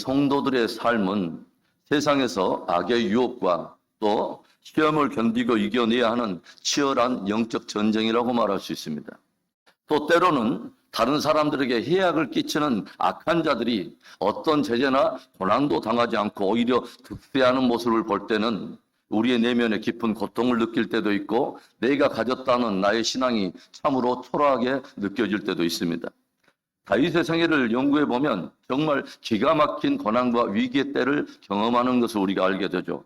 성도들의 삶은 세상에서 악의 유혹과 또 시험을 견디고 이겨내야 하는 치열한 영적 전쟁이라고 말할 수 있습니다. 또 때로는 다른 사람들에게 해악을 끼치는 악한 자들이 어떤 제재나 고난도 당하지 않고 오히려 득세하는 모습을 볼 때는 우리의 내면에 깊은 고통을 느낄 때도 있고 내가 가졌다는 나의 신앙이 참으로 초라하게 느껴질 때도 있습니다. 다윗의 생애를 연구해 보면 정말 기가 막힌 고난과 위기의 때를 경험하는 것을 우리가 알게 되죠.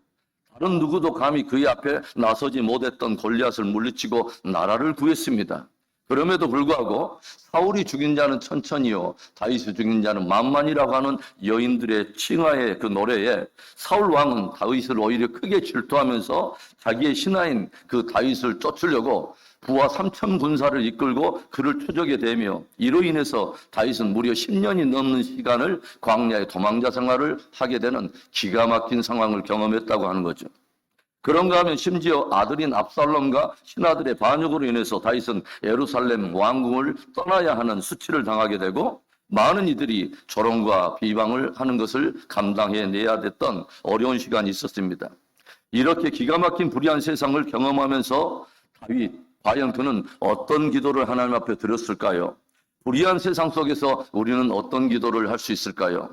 다른 누구도 감히 그의 앞에 나서지 못했던 골리앗을 물리치고 나라를 구했습니다. 그럼에도 불구하고 사울이 죽인 자는 천천히요 다윗이 죽인 자는 만만이라고 하는 여인들의 칭하의 그 노래에 사울 왕은 다윗을 오히려 크게 질투하면서 자기의 신하인 그 다윗을 쫓으려고 부하 3천 군사를 이끌고 그를 추적에 대며 이로 인해서 다윗은 무려 10년이 넘는 시간을 광야의 도망자 생활을 하게 되는 기가 막힌 상황을 경험했다고 하는 거죠. 그런가 하면 심지어 아들인 압살롬과 신하들의 반역으로 인해서 다윗은 예루살렘 왕궁을 떠나야 하는 수치를 당하게 되고 많은 이들이 조롱과 비방을 하는 것을 감당해내야 됐던 어려운 시간이 있었습니다. 이렇게 기가 막힌 불의한 세상을 경험하면서 다윗, 과연 그는 어떤 기도를 하나님 앞에 드렸을까요? 불의한 세상 속에서 우리는 어떤 기도를 할 수 있을까요?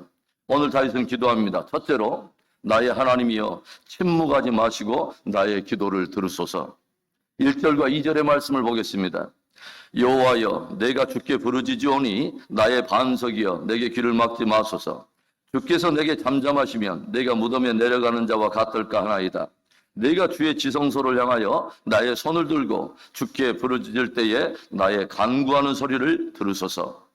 오늘 다윗은 기도합니다. 첫째로 나의 하나님이여 침묵하지 마시고 나의 기도를 들으소서. 1절과 2절의 말씀을 보겠습니다. 여호와여 내가 주께 부르짖으오니 나의 반석이여 내게 귀를 막지 마소서. 주께서 내게 잠잠하시면 내가 무덤에 내려가는 자와 같을까 하나이다. 내가 주의 지성소를 향하여 나의 손을 들고 주께 부르짖을 때에 나의 간구하는 소리를 들으소서.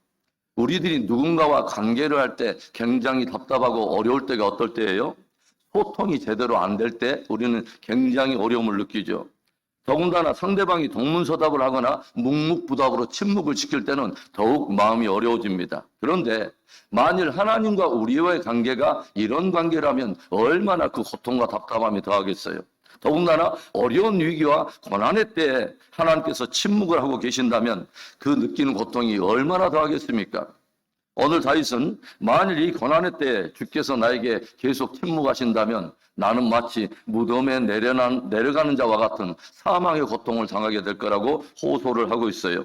우리들이 누군가와 관계를 할 때 굉장히 답답하고 어려울 때가 어떨 때예요? 소통이 제대로 안 될 때 우리는 굉장히 어려움을 느끼죠. 더군다나 상대방이 동문서답을 하거나 묵묵부답으로 침묵을 지킬 때는 더욱 마음이 어려워집니다. 그런데 만일 하나님과 우리와의 관계가 이런 관계라면 얼마나 그 고통과 답답함이 더하겠어요. 더군다나 어려운 위기와 고난의 때에 하나님께서 침묵을 하고 계신다면 그 느끼는 고통이 얼마나 더하겠습니까? 오늘 다윗은 만일 이 고난의 때에 주께서 나에게 계속 침묵하신다면 나는 마치 무덤에 내려가는 자와 같은 사망의 고통을 당하게 될 거라고 호소를 하고 있어요.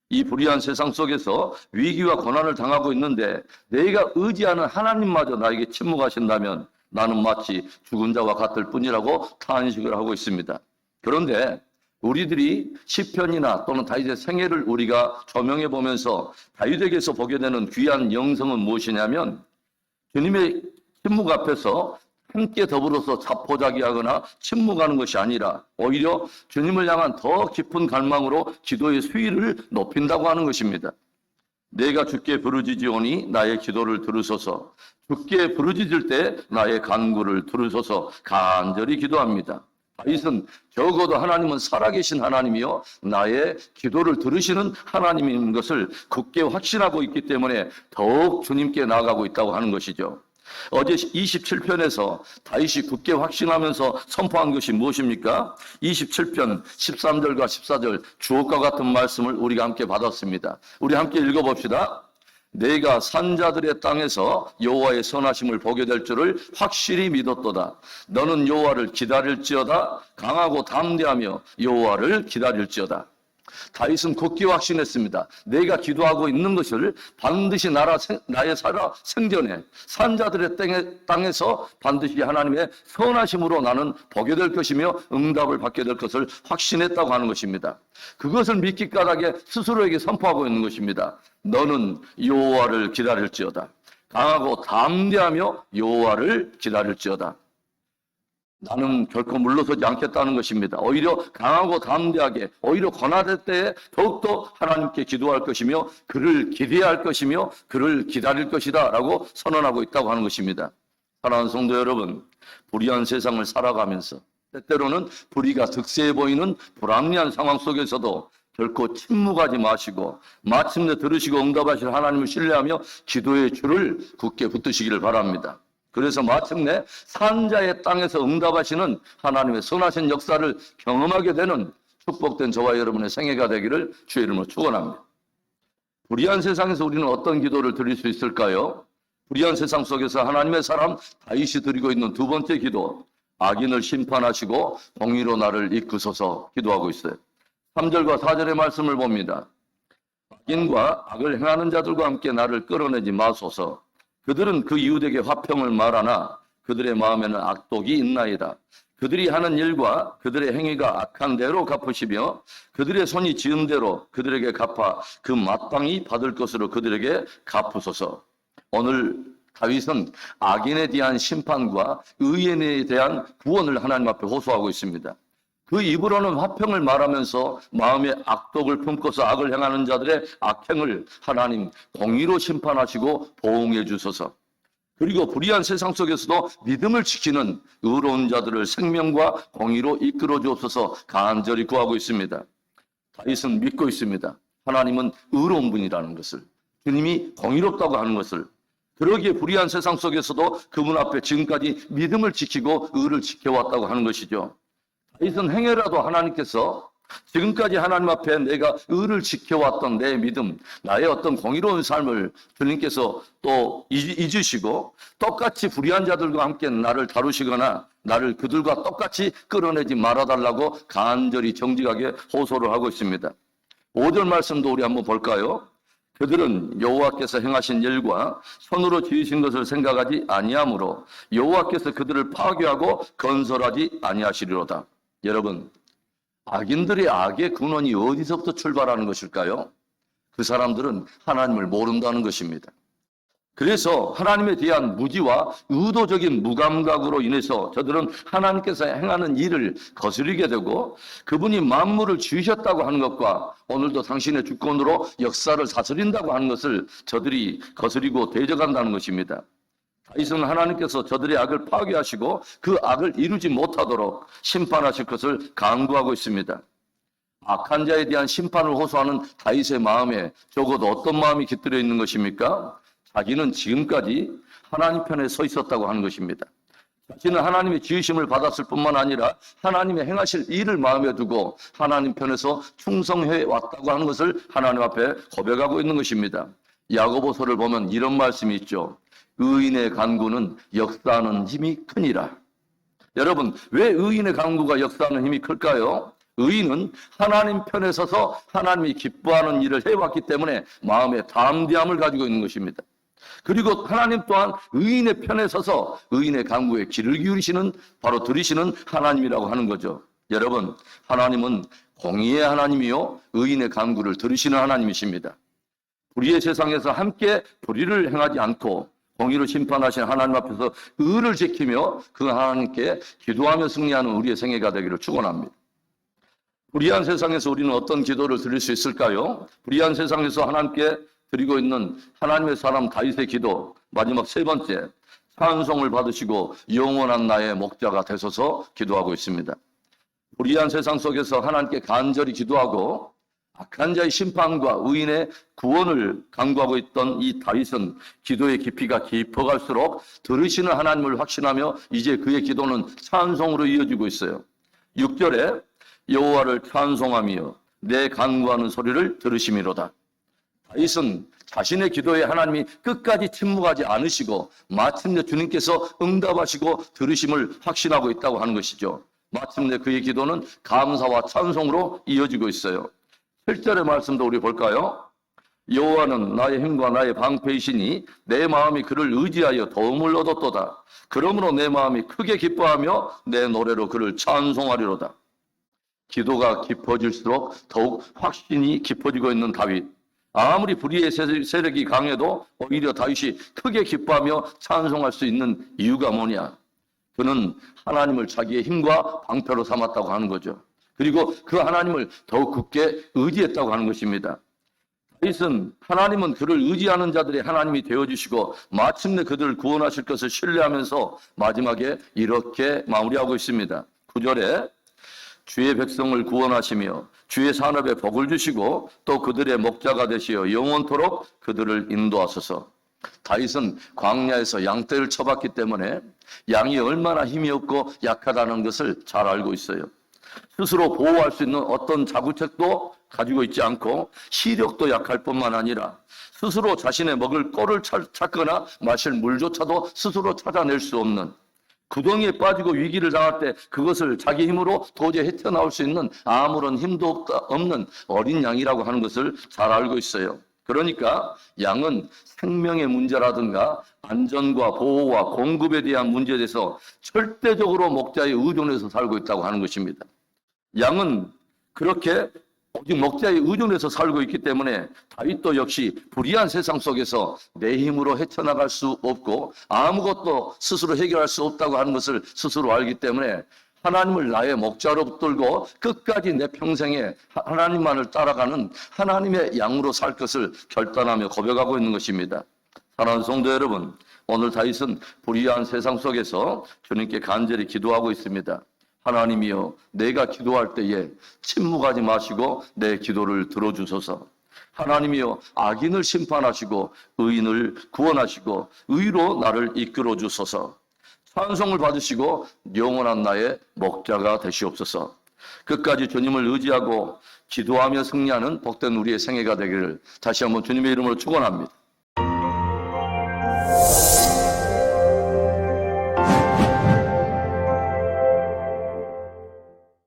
이 불의한 세상 속에서 위기와 고난을 당하고 있는데 내가 의지하는 하나님마저 나에게 침묵하신다면 나는 마치 죽은 자와 같을 뿐이라고 탄식을 하고 있습니다. 그런데 우리들이 시편이나 또는 다윗의 생애를 우리가 조명해 보면서 다윗에게서 보게 되는 귀한 영성은 무엇이냐면 주님의 침묵 앞에서 함께 더불어서 자포자기하거나 침묵하는 것이 아니라 오히려 주님을 향한 더 깊은 갈망으로 기도의 수위를 높인다고 하는 것입니다. 내가 주께 부르짖으오니 나의 기도를 들으소서. 주께 부르짖을 때 나의 간구를 들으소서 간절히 기도합니다. 다윗은 적어도 하나님은 살아계신 하나님이요 나의 기도를 들으시는 하나님인 것을 굳게 확신하고 있기 때문에 더욱 주님께 나아가고 있다고 하는 것이죠. 어제 27편에서 다윗이 굳게 확신하면서 선포한 것이 무엇입니까? 27편 13절과 14절 주옥과 같은 말씀을 우리가 함께 받았습니다. 우리 함께 읽어봅시다. 내가 산자들의 땅에서 여호와의 선하심을 보게 될 줄을 확실히 믿었도다. 너는 여호와를 기다릴지어다. 강하고 담대하며 여호와를 기다릴지어다. 다윗은 굳게 확신했습니다. 내가 기도하고 있는 것을 반드시 나의 살아 생전에 산자들의 땅에서 반드시 하나님의 선하심으로 나는 보게 될 것이며 응답을 받게 될 것을 확신했다고 하는 것입니다. 그것을 믿기 까닭에 스스로에게 선포하고 있는 것입니다. 너는 여호와를 기다릴지어다. 강하고 담대하며 여호와를 기다릴지어다. 나는 결코 물러서지 않겠다는 것입니다. 오히려 강하고 담대하게 오히려 고난의 때에 더욱더 하나님께 기도할 것이며 그를 기대할 것이며 그를 기다릴 것이다 라고 선언하고 있다고 하는 것입니다. 사랑하는 성도 여러분, 불의한 세상을 살아가면서 때때로는 불의가 득세해 보이는 불합리한 상황 속에서도 결코 침묵하지 마시고 마침내 들으시고 응답하실 하나님을 신뢰하며 기도의 줄을 굳게 붙드시기를 바랍니다. 그래서 마침내 산자의 땅에서 응답하시는 하나님의 선하신 역사를 경험하게 되는 축복된 저와 여러분의 생애가 되기를 주의 이름으로 축원합니다. 불의한 세상에서 우리는 어떤 기도를 드릴 수 있을까요? 불의한 세상 속에서 하나님의 사람 다윗이 드리고 있는 두 번째 기도, 악인을 심판하시고 공의로 나를 이끄소서 기도하고 있어요. 3절과 4절의 말씀을 봅니다. 악인과 악을 행하는 자들과 함께 나를 끌어내지 마소서. 그들은 그 이웃에게 화평을 말하나 그들의 마음에는 악독이 있나이다. 그들이 하는 일과 그들의 행위가 악한 대로 갚으시며 그들의 손이 지은 대로 그들에게 갚아 그 마땅히 받을 것으로 그들에게 갚으소서. 오늘 다윗은 악인에 대한 심판과 의인에 대한 구원을 하나님 앞에 호소하고 있습니다. 그 입으로는 화평을 말하면서 마음에 악독을 품고서 악을 행하는 자들의 악행을 하나님 공의로 심판하시고 보응해 주소서. 그리고 불의한 세상 속에서도 믿음을 지키는 의로운 자들을 생명과 공의로 이끌어 주옵소서 간절히 구하고 있습니다. 다윗은 믿고 있습니다. 하나님은 의로운 분이라는 것을, 주님이 공의롭다고 하는 것을. 그러기에 불의한 세상 속에서도 그분 앞에 지금까지 믿음을 지키고 의를 지켜왔다고 하는 것이죠. 다윗은 행여라도 하나님께서 지금까지 하나님 앞에 내가 의를 지켜왔던 내 믿음, 나의 어떤 공의로운 삶을 주님께서 또 잊으시고 똑같이 불의한 자들과 함께 나를 다루시거나 나를 그들과 똑같이 끌어내지 말아달라고 간절히 정직하게 호소를 하고 있습니다. 5절 말씀도 우리 한번 볼까요? 그들은 여호와께서 행하신 일과 손으로 지으신 것을 생각하지 아니하므로 여호와께서 그들을 파괴하고 건설하지 아니하시리로다. 여러분, 악인들의 악의 근원이 어디서부터 출발하는 것일까요? 그 사람들은 하나님을 모른다는 것입니다. 그래서 하나님에 대한 무지와 의도적인 무감각으로 인해서 저들은 하나님께서 행하는 일을 거스르게 되고 그분이 만물을 지으셨다고 하는 것과 오늘도 당신의 주권으로 역사를 다스린다고 하는 것을 저들이 거스리고 대적한다는 것입니다. 다윗은 하나님께서 저들의 악을 파괴하시고 그 악을 이루지 못하도록 심판하실 것을 강구하고 있습니다. 악한 자에 대한 심판을 호소하는 다윗의 마음에 적어도 어떤 마음이 깃들어 있는 것입니까? 자기는 지금까지 하나님 편에 서 있었다고 하는 것입니다. 자신은 하나님의 지으심을 받았을 뿐만 아니라 하나님의 행하실 일을 마음에 두고 하나님 편에서 충성해 왔다고 하는 것을 하나님 앞에 고백하고 있는 것입니다. 야고보서를 보면 이런 말씀이 있죠. 의인의 간구는 역사하는 힘이 크니라. 여러분, 왜 의인의 간구가 역사하는 힘이 클까요? 의인은 하나님 편에 서서 하나님이 기뻐하는 일을 해왔기 때문에 마음에 담대함을 가지고 있는 것입니다. 그리고 하나님 또한 의인의 편에 서서 의인의 간구에 귀를 기울이시는, 바로 들으시는 하나님이라고 하는 거죠. 여러분, 하나님은 공의의 하나님이요 의인의 간구를 들으시는 하나님이십니다. 불의의 세상에서 함께 불의를 행하지 않고 공의로 심판하신 하나님 앞에서 의를 지키며 그 하나님께 기도하며 승리하는 우리의 생애가 되기를 축원합니다. 불의한 세상에서 우리는 어떤 기도를 드릴 수 있을까요? 불의한 세상에서 하나님께 드리고 있는 하나님의 사람 다윗의 기도, 마지막 세 번째, 찬송을 받으시고 영원한 나의 목자가 되소서 기도하고 있습니다. 불의한 세상 속에서 하나님께 간절히 기도하고 악한 자의 심판과 의인의 구원을 간구하고 있던 이 다윗은 기도의 깊이가 깊어갈수록 들으시는 하나님을 확신하며 이제 그의 기도는 찬송으로 이어지고 있어요. 6절에 여호와를 찬송하며 내 간구하는 소리를 들으심이로다. 다윗은 자신의 기도에 하나님이 끝까지 침묵하지 않으시고 마침내 주님께서 응답하시고 들으심을 확신하고 있다고 하는 것이죠. 마침내 그의 기도는 감사와 찬송으로 이어지고 있어요. 7절의 말씀도 우리 볼까요? 여호와는 나의 힘과 나의 방패이시니 내 마음이 그를 의지하여 도움을 얻었도다. 그러므로 내 마음이 크게 기뻐하며 내 노래로 그를 찬송하리로다. 기도가 깊어질수록 더욱 확신이 깊어지고 있는 다윗. 아무리 불의의 세력이 강해도 오히려 다윗이 크게 기뻐하며 찬송할 수 있는 이유가 뭐냐? 그는 하나님을 자기의 힘과 방패로 삼았다고 하는 거죠. 그리고 그 하나님을 더욱 굳게 의지했다고 하는 것입니다. 다윗은 하나님은 그를 의지하는 자들의 하나님이 되어주시고 마침내 그들을 구원하실 것을 신뢰하면서 마지막에 이렇게 마무리하고 있습니다. 9절에 주의 백성을 구원하시며 주의 산업에 복을 주시고 또 그들의 목자가 되시어 영원토록 그들을 인도하소서. 다윗은 광야에서 양떼를 쳐봤기 때문에 양이 얼마나 힘이 없고 약하다는 것을 잘 알고 있어요. 스스로 보호할 수 있는 어떤 자구책도 가지고 있지 않고 시력도 약할 뿐만 아니라 스스로 자신의 먹을 꼴을 찾거나 마실 물조차도 스스로 찾아낼 수 없는, 구덩이에 빠지고 위기를 당할 때 그것을 자기 힘으로 도저히 헤쳐나올 수 있는 아무런 힘도 없는 어린 양이라고 하는 것을 잘 알고 있어요. 그러니까 양은 생명의 문제라든가 안전과 보호와 공급에 대한 문제에 대해서 절대적으로 목자에 의존해서 살고 있다고 하는 것입니다. 양은 그렇게 오직 목자에 의존해서 살고 있기 때문에 다윗도 역시 불의한 세상 속에서 내 힘으로 헤쳐나갈 수 없고 아무것도 스스로 해결할 수 없다고 하는 것을 스스로 알기 때문에 하나님을 나의 목자로 붙들고 끝까지 내 평생에 하나님만을 따라가는 하나님의 양으로 살 것을 결단하며 고백하고 있는 것입니다. 사랑하는 성도 여러분, 오늘 다윗은 불의한 세상 속에서 주님께 간절히 기도하고 있습니다. 하나님이여, 내가 기도할 때에 침묵하지 마시고 내 기도를 들어주소서. 하나님이여, 악인을 심판하시고 의인을 구원하시고 의로 나를 이끌어 주소서. 찬송을 받으시고 영원한 나의 목자가 되시옵소서. 끝까지 주님을 의지하고 기도하며 승리하는 복된 우리의 생애가 되기를 다시 한번 주님의 이름으로 축원합니다.